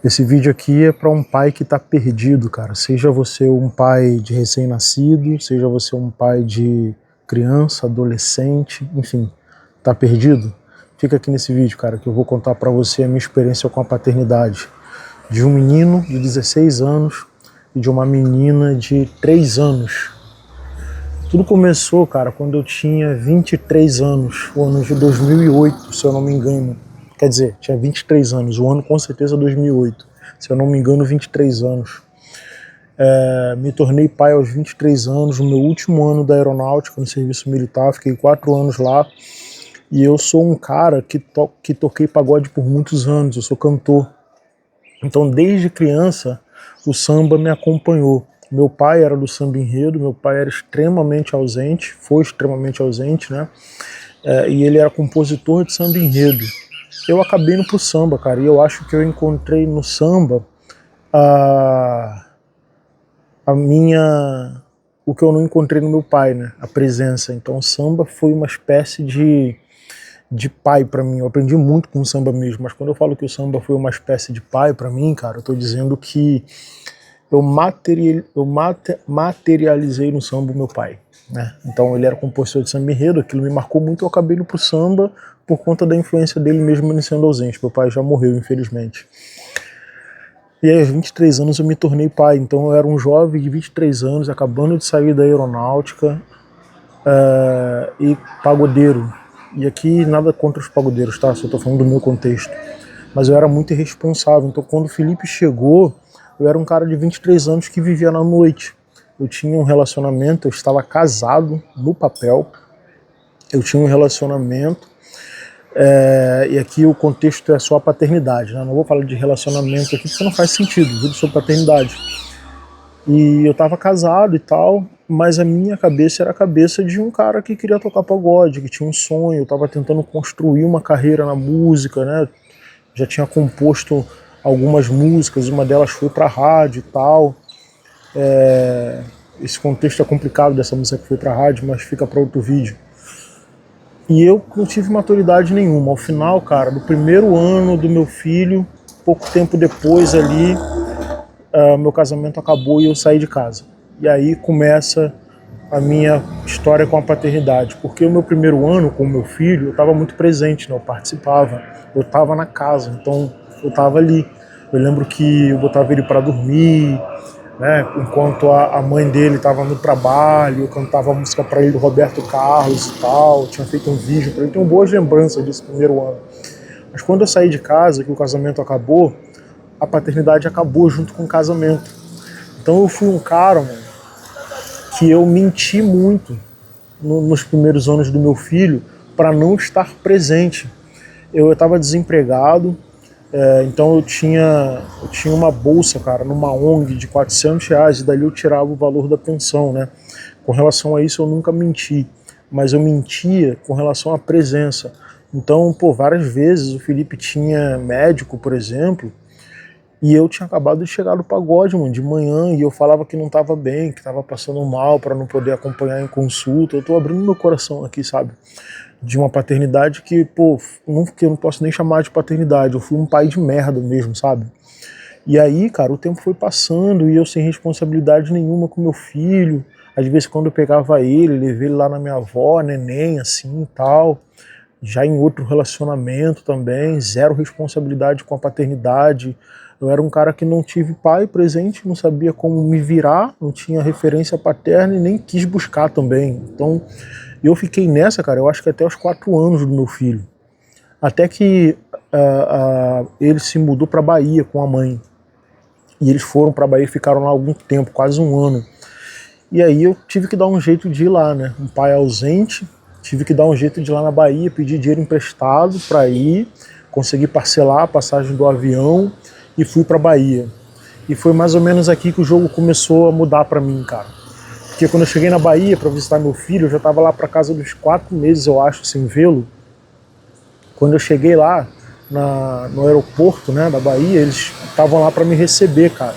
Esse vídeo aqui é para um pai que está perdido, cara. Seja você um pai de recém-nascido, seja você um pai de criança, adolescente, enfim, tá perdido? Fica aqui nesse vídeo, cara, que eu vou contar para você a minha experiência com a paternidade de um menino de 16 anos e de uma menina de 3 anos. Tudo começou, cara, quando eu tinha 23 anos, o ano de 2008, se eu não me engano. Quer dizer, tinha 23 anos, o ano com certeza 2008. Se eu não me engano, 23 anos. Me tornei pai aos 23 anos, no meu último ano da aeronáutica, no serviço militar, fiquei 4 anos lá. E eu sou um cara que toquei pagode por muitos anos, eu sou cantor. Então, desde criança, o samba me acompanhou. Meu pai era do samba enredo, meu pai era extremamente ausente, foi extremamente ausente, né? E ele era compositor de samba enredo. Eu acabei indo pro samba, cara, e eu acho que eu encontrei no samba a minha... o que eu não encontrei no meu pai, né? A presença. Então, o samba foi uma espécie de pai para mim. Eu aprendi muito com o samba mesmo, mas quando eu falo que o samba foi uma espécie de pai para mim, cara, eu tô dizendo que eu materializei no samba o meu pai, né? Então ele era compositor de samba enredo, aquilo me marcou muito, eu acabei indo pro samba por conta da influência dele mesmo ele sendo ausente. Meu pai já morreu, infelizmente. E aí, aos 23 anos eu me tornei pai, então eu era um jovem de 23 anos, acabando de sair da aeronáutica, e pagodeiro. E aqui nada contra os pagodeiros, tá? Só tô falando do meu contexto. Mas eu era muito irresponsável, então quando o Felipe chegou, eu era um cara de 23 anos que vivia na noite. Eu tinha um relacionamento, eu estava casado no papel, eu tinha um relacionamento, e aqui o contexto é só a paternidade, né? Não vou falar de relacionamento aqui porque não faz sentido, tudo sobre paternidade. E eu estava casado e tal, mas a minha cabeça era a cabeça de um cara que queria tocar pagode, que tinha um sonho, eu estava tentando construir uma carreira na música, né? Já tinha composto algumas músicas, uma delas foi para rádio e tal. Esse contexto é complicado dessa música que foi para rádio, mas fica para outro vídeo. E eu não tive maturidade nenhuma. Ao final, cara, do primeiro ano do meu filho, pouco tempo depois ali, meu casamento acabou e eu saí de casa. E aí começa a minha história com a paternidade, porque o meu primeiro ano com o meu filho, eu estava muito presente, né? Eu participava, eu estava na casa, então eu estava ali. Eu lembro que eu botava ele para dormir, né? Enquanto a mãe dele estava no trabalho, eu cantava música para ele do Roberto Carlos e tal, eu tinha feito um vídeo para ele, tenho boas lembranças desse primeiro ano. Mas quando eu saí de casa, que o casamento acabou, a paternidade acabou junto com o casamento. Então eu fui um cara, mano, que eu menti muito nos primeiros anos do meu filho para não estar presente. Eu estava desempregado, então eu tinha uma bolsa, cara, numa ONG de R$ 400 e dali eu tirava o valor da pensão, né? Com relação a isso eu nunca menti, mas eu mentia com relação à presença. Então, pô, várias vezes o Felipe tinha médico, por exemplo, e eu tinha acabado de chegar do pagode, mano, de manhã, e eu falava que não tava bem, que tava passando mal para não poder acompanhar em consulta. Eu tô abrindo meu coração aqui, sabe? De uma paternidade que, pô, que eu não posso nem chamar de paternidade. Eu fui um pai de merda mesmo, sabe? E aí, cara, o tempo foi passando e eu sem responsabilidade nenhuma com meu filho. Às vezes quando eu pegava ele, levei ele lá na minha avó, neném, assim e tal. Já em outro relacionamento também, zero responsabilidade com a paternidade. Eu era um cara que não tive pai presente, não sabia como me virar, não tinha referência paterna e nem quis buscar também. Então eu fiquei nessa, cara, eu acho que até os 4 anos do meu filho. Até que ele se mudou para Bahia com a mãe. E eles foram para Bahia e ficaram lá algum tempo, quase um ano. E aí eu tive que dar um jeito de ir lá, né? Um pai ausente, tive que dar um jeito de ir lá na Bahia, pedir dinheiro emprestado para ir, consegui parcelar a passagem do avião e fui para Bahia. E foi mais ou menos aqui que o jogo começou a mudar para mim, cara. Porque quando eu cheguei na Bahia para visitar meu filho, eu já estava lá para casa dos 4 meses, eu acho, sem vê-lo. Quando eu cheguei lá no aeroporto, né, da Bahia, eles estavam lá para me receber, cara.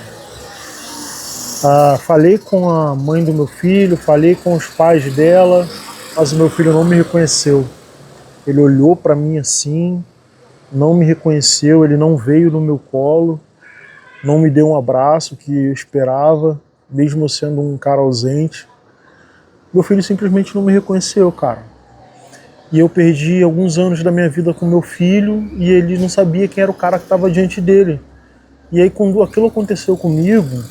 Falei com a mãe do meu filho, falei com os pais dela, mas o meu filho não me reconheceu. Ele olhou para mim assim, não me reconheceu, ele não veio no meu colo. não me deu um abraço que eu esperava, mesmo eu sendo um cara ausente. Meu filho simplesmente não me reconheceu, cara. E eu perdi alguns anos da minha vida com meu filho e ele não sabia quem era o cara que estava diante dele. E aí quando aquilo aconteceu comigo,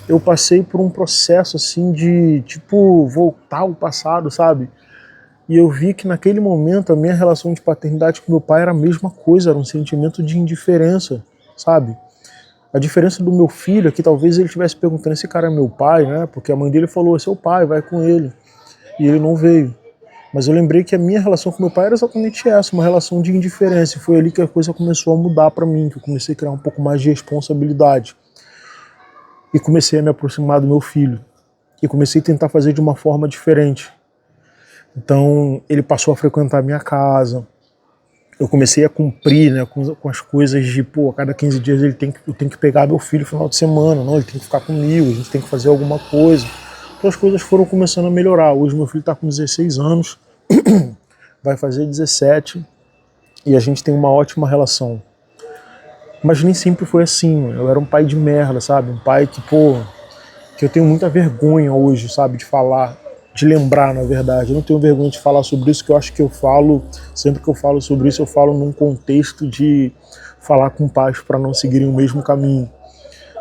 eu passei por um processo assim de, tipo, voltar ao passado, sabe? E eu vi que naquele momento a minha relação de paternidade com meu pai era a mesma coisa, era um sentimento de indiferença, sabe? A diferença do meu filho é que talvez ele estivesse perguntando, esse cara é meu pai, né? Porque a mãe dele falou, é seu pai, vai com ele. E ele não veio. Mas eu lembrei que a minha relação com meu pai era exatamente essa, uma relação de indiferença. E foi ali que a coisa começou a mudar para mim, que eu comecei a criar um pouco mais de responsabilidade. E comecei a me aproximar do meu filho. E comecei a tentar fazer de uma forma diferente. Então ele passou a frequentar a minha casa. Eu comecei a cumprir, né, com as coisas de, pô, a cada 15 dias eu tenho que pegar meu filho no final de semana, não, ele tem que ficar comigo, a gente tem que fazer alguma coisa. Então as coisas foram começando a melhorar. Hoje meu filho está com 16 anos, vai fazer 17 e a gente tem uma ótima relação. Mas nem sempre foi assim, eu era um pai de merda, sabe? Um pai que, pô, que eu tenho muita vergonha hoje, sabe, de falar, de lembrar, na verdade. Eu não tenho vergonha de falar sobre isso, que eu acho que eu falo, sempre que eu falo sobre isso, eu falo num contexto de falar com pais para não seguirem o mesmo caminho.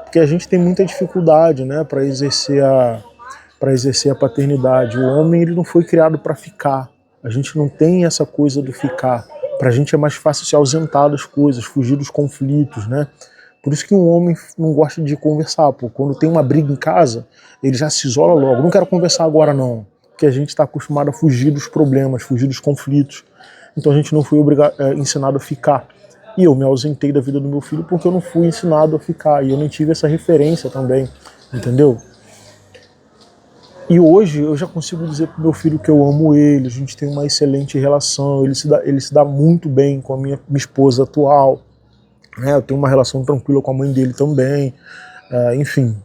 Porque a gente tem muita dificuldade, né, para exercer a paternidade. O homem, ele não foi criado para ficar. A gente não tem essa coisa do ficar. Pra gente é mais fácil se ausentar das coisas, fugir dos conflitos, né? Por isso que um homem não gosta de conversar, pô. Quando tem uma briga em casa, ele já se isola logo. Não quero conversar agora, não. Porque a gente está acostumado a fugir dos problemas, fugir dos conflitos. Então a gente não foi ensinado a ficar. E eu me ausentei da vida do meu filho porque eu não fui ensinado a ficar. E eu não tive essa referência também, entendeu? E hoje eu já consigo dizer pro meu filho que eu amo ele, a gente tem uma excelente relação, ele se dá muito bem com a minha esposa atual, né? Eu tenho uma relação tranquila com a mãe dele também, enfim.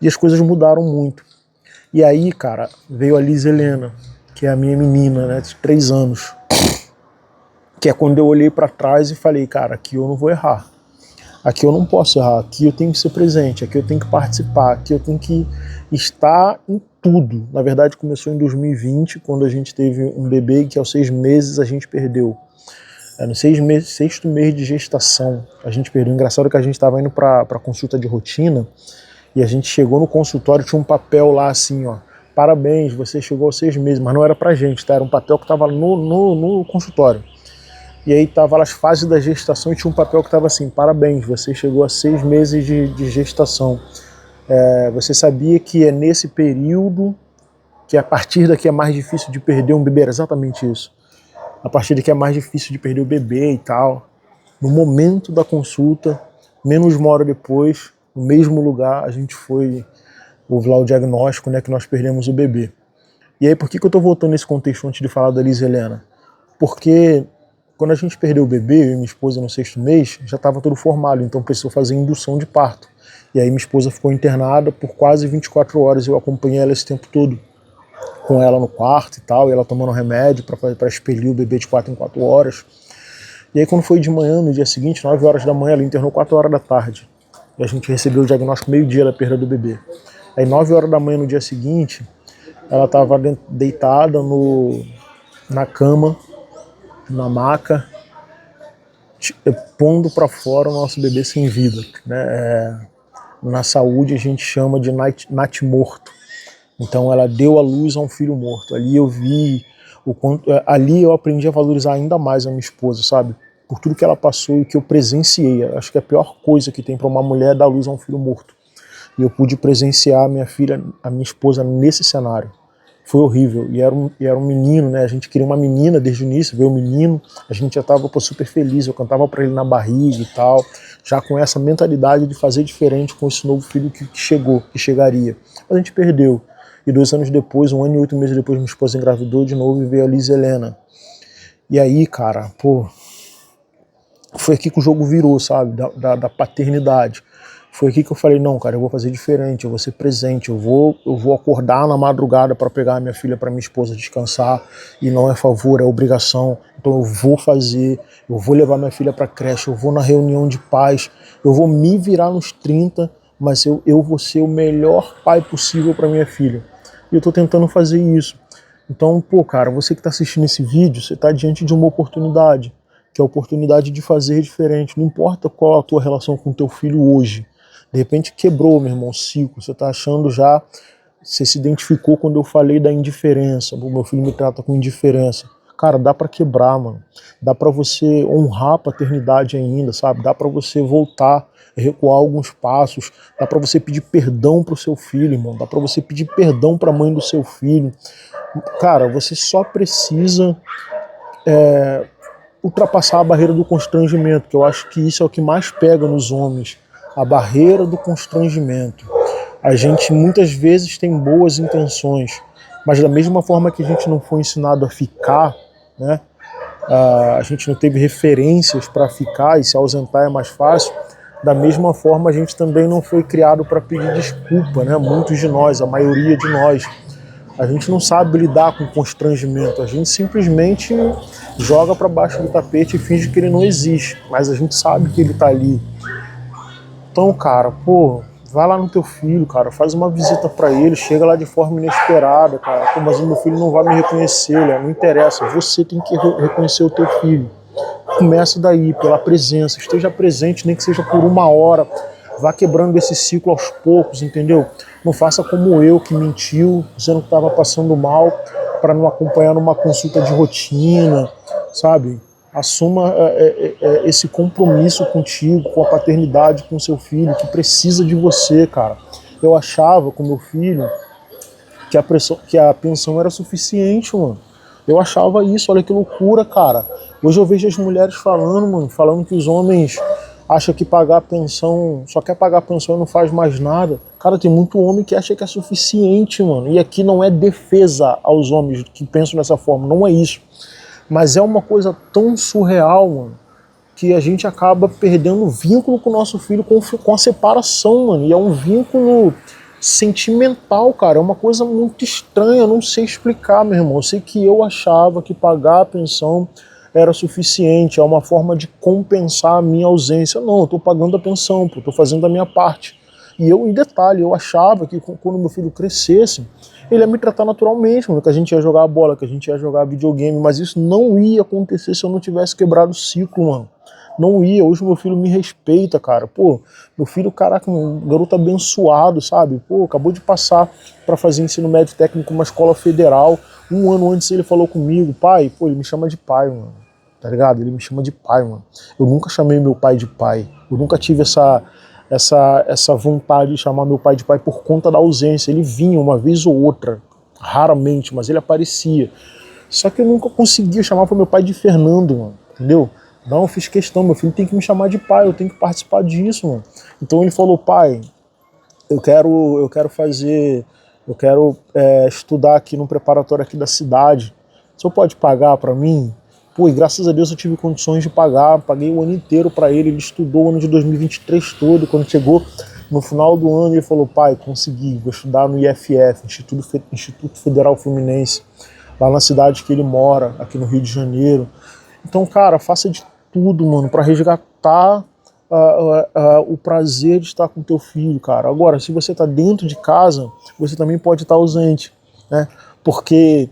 E as coisas mudaram muito. E aí, cara, veio a Liz Helena, que é a minha menina, né, de 3 anos, que é quando eu olhei para trás e falei, cara, aqui eu não vou errar. Aqui eu não posso errar, aqui eu tenho que ser presente, aqui eu tenho que participar, aqui eu tenho que estar em tudo. Na verdade começou em 2020, quando a gente teve um bebê que aos 6 meses a gente perdeu. No 6º mês de gestação a gente perdeu. Engraçado que a gente estava indo para consulta de rotina e a gente chegou no consultório, tinha um papel lá assim, ó, parabéns, você chegou aos 6 meses, mas não era pra gente, tá? Era um papel que estava no consultório. E aí tava as fases da gestação e tinha um papel que estava assim, parabéns, você chegou a 6 meses de gestação. Você sabia que é nesse período que a partir daqui é mais difícil de perder um bebê? Era exatamente isso. A partir daqui é mais difícil de perder o bebê e tal. No momento da consulta, menos de 1 hora depois, no mesmo lugar, a gente foi ouvir lá o diagnóstico, né, que nós perdemos o bebê. E aí por que eu tô voltando nesse contexto antes de falar da Liz Helena? Porque quando a gente perdeu o bebê, eu e minha esposa no 6º mês, já estava tudo formado, então precisou fazer indução de parto. E aí minha esposa ficou internada por quase 24 horas, eu acompanhei ela esse tempo todo, com ela no quarto e tal, e ela tomando remédio para expelir o bebê de 4 em 4 horas. E aí quando foi de manhã, no dia seguinte, 9 horas da manhã, ela internou 4 horas da tarde. E a gente recebeu o diagnóstico meio-dia da perda do bebê. Aí 9 horas da manhã no dia seguinte, ela estava deitada na cama, na maca, pondo para fora o nosso bebê sem vida, né? Na saúde a gente chama de natimorto. Então ela deu à luz a um filho morto. Ali eu vi o quanto, ali eu aprendi a valorizar ainda mais a minha esposa, sabe? Por tudo que ela passou e que eu presenciei. Acho que a pior coisa que tem para uma mulher é dar luz a um filho morto. E eu pude presenciar a minha filha, a minha esposa nesse cenário. Foi horrível. E era um menino, né? A gente queria uma menina desde o início, ver o menino. A gente já estava super feliz. Eu cantava para ele na barriga e tal. Já com essa mentalidade de fazer diferente com esse novo filho que chegaria. Mas a gente perdeu. E 2 anos depois, 1 ano e 8 meses depois, minha esposa engravidou de novo e veio a Liz Helena. E aí, cara, pô, foi aqui que o jogo virou, sabe? Da paternidade. Foi aqui que eu falei, não, cara, eu vou fazer diferente, eu vou ser presente, eu vou acordar na madrugada para pegar a minha filha para minha esposa descansar, e não é favor, é obrigação. Então eu vou fazer, eu vou levar minha filha para creche, eu vou na reunião de pais, eu vou me virar nos 30, mas eu vou ser o melhor pai possível para minha filha. E eu tô tentando fazer isso. Então, pô, cara, você que tá assistindo esse vídeo, você tá diante de uma oportunidade, que é a oportunidade de fazer diferente. Não importa qual a tua relação com o teu filho hoje. De repente quebrou, meu irmão, o ciclo. Você tá achando já, você se identificou quando eu falei da indiferença. O meu filho me trata com indiferença. Cara, dá pra quebrar, mano. Dá pra você honrar a paternidade ainda, sabe? Dá pra você voltar, recuar alguns passos. Dá pra você pedir perdão pro seu filho, irmão. Dá pra você pedir perdão pra mãe do seu filho. Cara, você só precisa ultrapassar a barreira do constrangimento, que eu acho que isso é o que mais pega nos homens. A barreira do constrangimento. A gente muitas vezes tem boas intenções, mas da mesma forma que a gente não foi ensinado a ficar, né? A gente não teve referências para ficar e se ausentar é mais fácil. Da mesma forma a gente também não foi criado para pedir desculpa, né? Muitos de nós, a maioria de nós. A gente não sabe lidar com constrangimento, a gente simplesmente joga para baixo do tapete e finge que ele não existe, mas a gente sabe que ele está ali. Então, cara, pô, vai lá no teu filho, cara, faz uma visita pra ele, chega lá de forma inesperada, cara. Pô, mas o meu filho não vai me reconhecer, né? Não interessa, você tem que reconhecer o teu filho. Começa daí, pela presença, esteja presente, nem que seja por 1 hora. Vá quebrando esse ciclo aos poucos, entendeu? Não faça como eu, que mentiu, dizendo que estava passando mal, para não acompanhar numa consulta de rotina, sabe? Assuma esse compromisso contigo, com a paternidade, com o seu filho, que precisa de você, cara. Eu achava com meu filho que a pensão era suficiente, mano. Eu achava isso, olha que loucura, cara. Hoje eu vejo as mulheres falando, mano, falando que os homens acham que pagar a pensão, só quer pagar a pensão e não faz mais nada. Cara, tem muito homem que acha que é suficiente, mano. E aqui não é defesa aos homens que pensam dessa forma, não é isso. Mas é uma coisa tão surreal, mano, que a gente acaba perdendo o vínculo com o nosso filho com a separação, mano. E é um vínculo sentimental, cara. É uma coisa muito estranha, eu não sei explicar, meu irmão. Eu sei que eu achava que pagar a pensão era suficiente, é uma forma de compensar a minha ausência. Não, eu tô pagando a pensão, pô, tô fazendo a minha parte. E detalhe, eu achava que quando meu filho crescesse, ele ia me tratar naturalmente, mano, que a gente ia jogar bola, que a gente ia jogar videogame, mas isso não ia acontecer se eu não tivesse quebrado o ciclo, mano. Não ia. Hoje meu filho me respeita, cara. Pô, meu filho, caraca, um garoto abençoado, sabe? Pô, acabou de passar para fazer ensino médio técnico numa escola federal. 1 ano antes ele falou comigo, pai, pô, ele me chama de pai, mano. Tá ligado? Ele me chama de pai, mano. Eu nunca chamei meu pai de pai. Eu nunca tive essa vontade de chamar meu pai de pai por conta da ausência. Ele vinha uma vez ou outra, raramente, mas ele aparecia. Só que eu nunca conseguia chamar pro meu pai de Fernando, mano. Entendeu? Não, eu fiz questão, meu filho tem que me chamar de pai, eu tenho que participar disso, mano. Então ele falou, pai, eu quero estudar aqui no preparatório aqui da cidade. O senhor pode pagar para mim? Pô, e graças a Deus eu tive condições de pagar, paguei o ano inteiro para ele, ele estudou o ano de 2023 todo, quando chegou no final do ano ele falou, pai, consegui, vou estudar no IFF, Instituto Federal Fluminense, lá na cidade que ele mora, aqui no Rio de Janeiro. Então, cara, faça de tudo, mano, para resgatar o prazer de estar com teu filho, cara. Agora, se você tá dentro de casa, você também pode estar ausente, né? Porque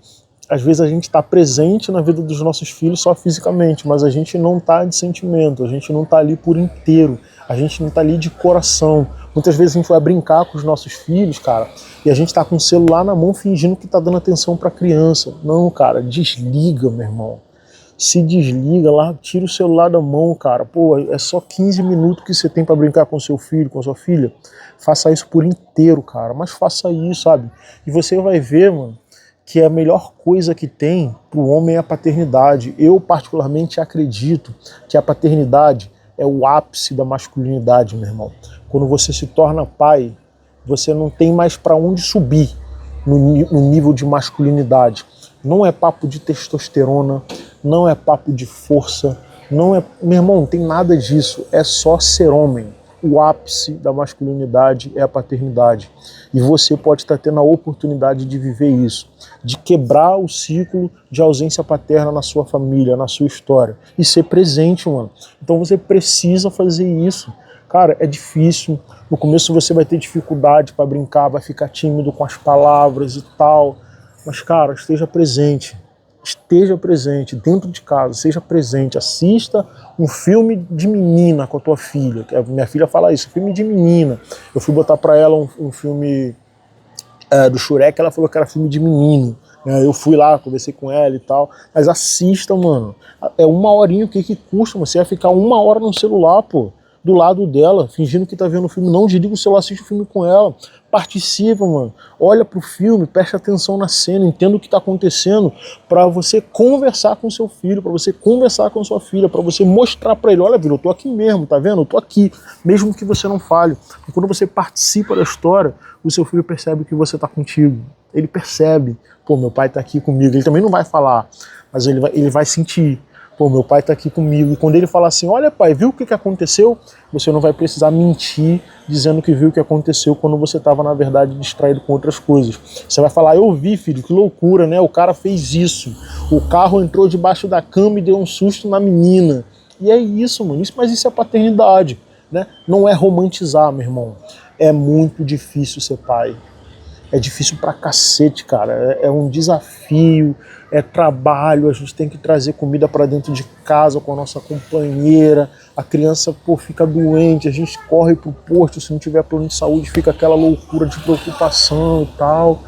às vezes a gente está presente na vida dos nossos filhos só fisicamente, mas a gente não tá de sentimento, a gente não tá ali por inteiro, a gente não tá ali de coração. Muitas vezes a gente vai brincar com os nossos filhos, cara, e a gente tá com o celular na mão fingindo que tá dando atenção pra criança. Não, cara, desliga, meu irmão. Se desliga lá, tira o celular da mão, cara. Pô, é só 15 minutos que você tem pra brincar com seu filho, com sua filha. Faça isso por inteiro, cara, mas faça isso, sabe? E você vai ver, mano, que a melhor coisa que tem pro homem é a paternidade. Eu particularmente acredito que a paternidade é o ápice da masculinidade, meu irmão. Quando você se torna pai, você não tem mais para onde subir no nível de masculinidade. Não é papo de testosterona, não é papo de força, não é, meu irmão, não tem nada disso. É só ser homem. o ápice da masculinidade é a paternidade. E você pode estar tendo a oportunidade de viver isso, de quebrar o ciclo de ausência paterna na sua família, na sua história, e ser presente, mano. Então você precisa fazer isso. Cara, é difícil. No começo você vai ter dificuldade para brincar, vai ficar tímido com as palavras e tal. Mas, cara, esteja presente. Esteja presente dentro de casa, seja presente, assista um filme de menina com a tua filha. Minha filha fala isso, filme de menina. Eu fui botar pra ela um filme do Shrek, ela falou que era filme de menino. Eu fui lá, conversei com ela e tal. Mas assista, mano. É uma horinha, o que custa? Você vai ficar uma hora no celular, pô, do lado dela, fingindo que tá vendo o filme. Não desliga o celular, assiste o filme com ela. Participa, mano. Olha pro filme, preste atenção na cena, entenda o que tá acontecendo, para você conversar com seu filho, para você conversar com sua filha, para você mostrar para ele, olha, filho, eu tô aqui mesmo, tá vendo? Eu tô aqui, mesmo que você não fale. E quando você participa da história, o seu filho percebe que você tá contigo. Ele percebe, pô, meu pai tá aqui comigo. Ele também não vai falar, mas ele vai sentir. Pô, meu pai tá aqui comigo. E quando ele falar assim, olha pai, viu o que aconteceu? Você não vai precisar mentir dizendo que viu o que aconteceu quando você estava, na verdade, distraído com outras coisas. Você vai falar, eu vi, filho, que loucura, né? O cara fez isso. O carro entrou debaixo da cama e deu um susto na menina. E é isso, mano. Mas isso é paternidade, né? Não é romantizar, meu irmão. É muito difícil ser pai. É difícil pra cacete, cara. É um desafio, é trabalho, a gente tem que trazer comida pra dentro de casa com a nossa companheira, a criança, pô, fica doente, a gente corre pro posto, se não tiver plano de saúde fica aquela loucura de preocupação e tal.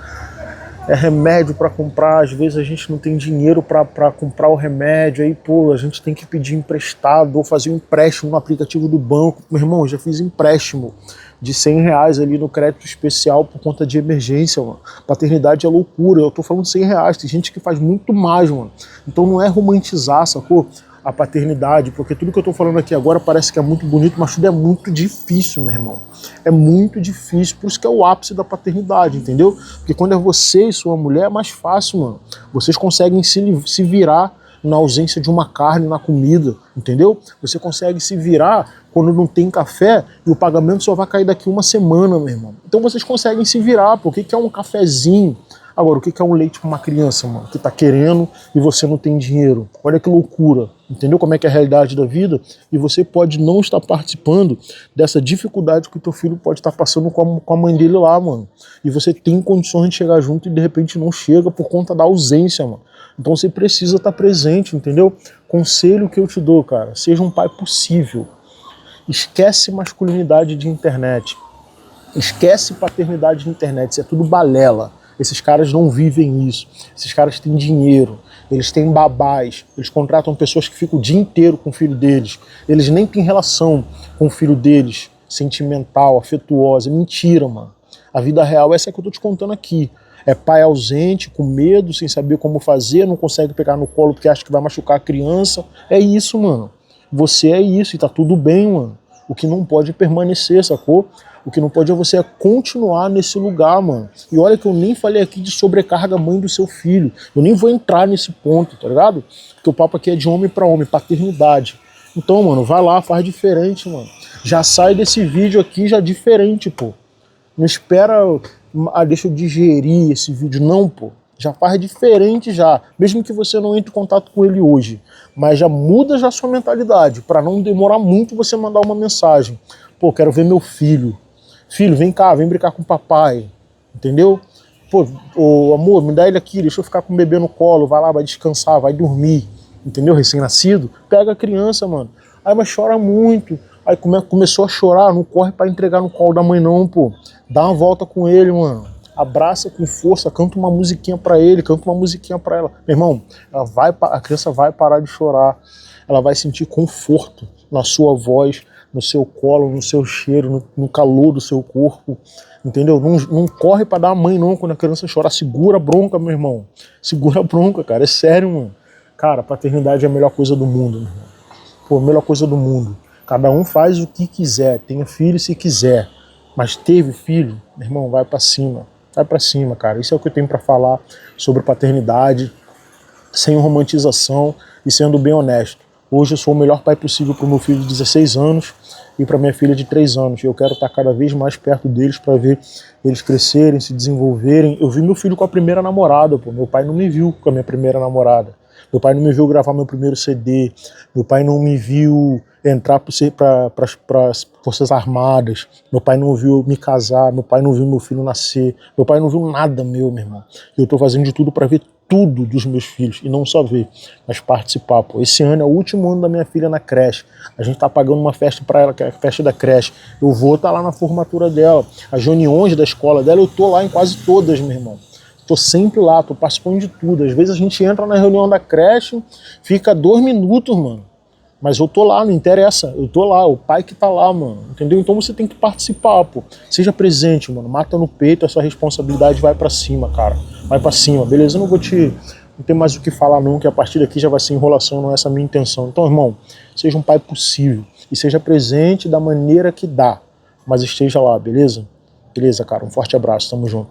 É remédio pra comprar, às vezes a gente não tem dinheiro pra comprar o remédio, aí, pô, a gente tem que pedir emprestado ou fazer um empréstimo no aplicativo do banco. Meu irmão, eu já fiz empréstimo de R$100 ali no crédito especial por conta de emergência, mano. Paternidade é loucura, eu tô falando R$100, tem gente que faz muito mais, mano. Então não é romantizar, sacou? A paternidade, porque tudo que eu tô falando aqui agora parece que é muito bonito, mas tudo é muito difícil, meu irmão. É muito difícil, por isso que é o ápice da paternidade, entendeu? Porque quando é você e sua mulher é mais fácil, mano. Vocês conseguem se virar na ausência de uma carne na comida, entendeu? Você consegue se virar quando não tem café e o pagamento só vai cair daqui uma semana, meu irmão. Então vocês conseguem se virar, pô. O que é um cafezinho? Agora, o que é um leite para uma criança, mano, que tá querendo e você não tem dinheiro? Olha que loucura, entendeu como é que é a realidade da vida? E você pode não estar participando dessa dificuldade que o teu filho pode estar passando com a mãe dele lá, mano. E você tem condições de chegar junto e de repente não chega por conta da ausência, mano. Então você precisa estar presente, entendeu? Conselho que eu te dou, cara, seja um pai possível. Esquece masculinidade de internet. Esquece paternidade de internet, isso é tudo balela. Esses caras não vivem isso. Esses caras têm dinheiro, eles têm babás, eles contratam pessoas que ficam o dia inteiro com o filho deles. Eles nem têm relação com o filho deles, sentimental, afetuosa. Mentira, mano. A vida real é essa que eu tô te contando aqui. É pai ausente, com medo, sem saber como fazer, não consegue pegar no colo porque acha que vai machucar a criança. É isso, mano. Você é isso e tá tudo bem, mano. O que não pode é permanecer, sacou? O que não pode é você continuar nesse lugar, mano. E olha que eu nem falei aqui de sobrecarga mãe do seu filho. Eu nem vou entrar nesse ponto, tá ligado? Porque o papo aqui é de homem pra homem, paternidade. Então, mano, vai lá, faz diferente, mano. Já sai desse vídeo aqui já diferente, pô. Não espera, deixa eu digerir esse vídeo. Não, pô. Já faz diferente já. Mesmo que você não entre em contato com ele hoje. Mas já muda já a sua mentalidade. Pra não demorar muito você mandar uma mensagem. Pô, quero ver meu filho. Filho, vem cá, vem brincar com o papai, entendeu? Pô, amor, me dá ele aqui, deixa eu ficar com o bebê no colo, vai lá, vai descansar, vai dormir, entendeu? Recém-nascido, pega a criança, mano. Aí, mas chora muito, aí começou a chorar, não corre pra entregar no colo da mãe não, pô. Dá uma volta com ele, mano. Abraça com força, canta uma musiquinha pra ele, canta uma musiquinha pra ela. Meu irmão, a criança vai parar de chorar, ela vai sentir conforto na sua voz, no seu colo, no seu cheiro, no calor do seu corpo, entendeu? Não corre pra dar a mãe não quando a criança chorar, segura a bronca, meu irmão. Segura a bronca, cara, é sério, mano. Cara, paternidade é a melhor coisa do mundo, meu irmão. Pô, a melhor coisa do mundo. Cada um faz o que quiser, tenha filho se quiser, mas teve filho, meu irmão, vai pra cima. Vai pra cima, cara. Isso é o que eu tenho pra falar sobre paternidade, sem romantização e sendo bem honesto. Hoje eu sou o melhor pai possível para o meu filho de 16 anos e para minha filha de 3 anos. Eu quero estar cada vez mais perto deles para ver eles crescerem, se desenvolverem. Eu vi meu filho com a primeira namorada, pô. Meu pai não me viu com a minha primeira namorada. Meu pai não me viu gravar meu primeiro CD. Meu pai não me viu entrar para as Forças Armadas. Meu pai não viu me casar. Meu pai não viu meu filho nascer. Meu pai não viu nada meu irmão. Eu estou fazendo de tudo para ver tudo dos meus filhos, e não só ver, mas participar. Pô. Esse ano é o último ano da minha filha na creche. A gente tá pagando uma festa para ela, que é a festa da creche. Eu vou estar lá na formatura dela. As reuniões da escola dela, eu tô lá em quase todas, meu irmão. Tô sempre lá, tô participando de tudo. Às vezes a gente entra na reunião da creche, fica 2 minutos, mano. Mas eu tô lá, não interessa. Eu tô lá, o pai que tá lá, mano. Entendeu? Então você tem que participar, pô. Seja presente, mano. Mata no peito, a sua responsabilidade vai pra cima, cara. Vai pra cima, beleza? Eu não vou te... Não tem mais o que falar não, que a partir daqui já vai ser enrolação, não é essa a minha intenção. Então, irmão, seja um pai possível. E seja presente da maneira que dá. Mas esteja lá, beleza? Beleza, cara. Um forte abraço. Tamo junto.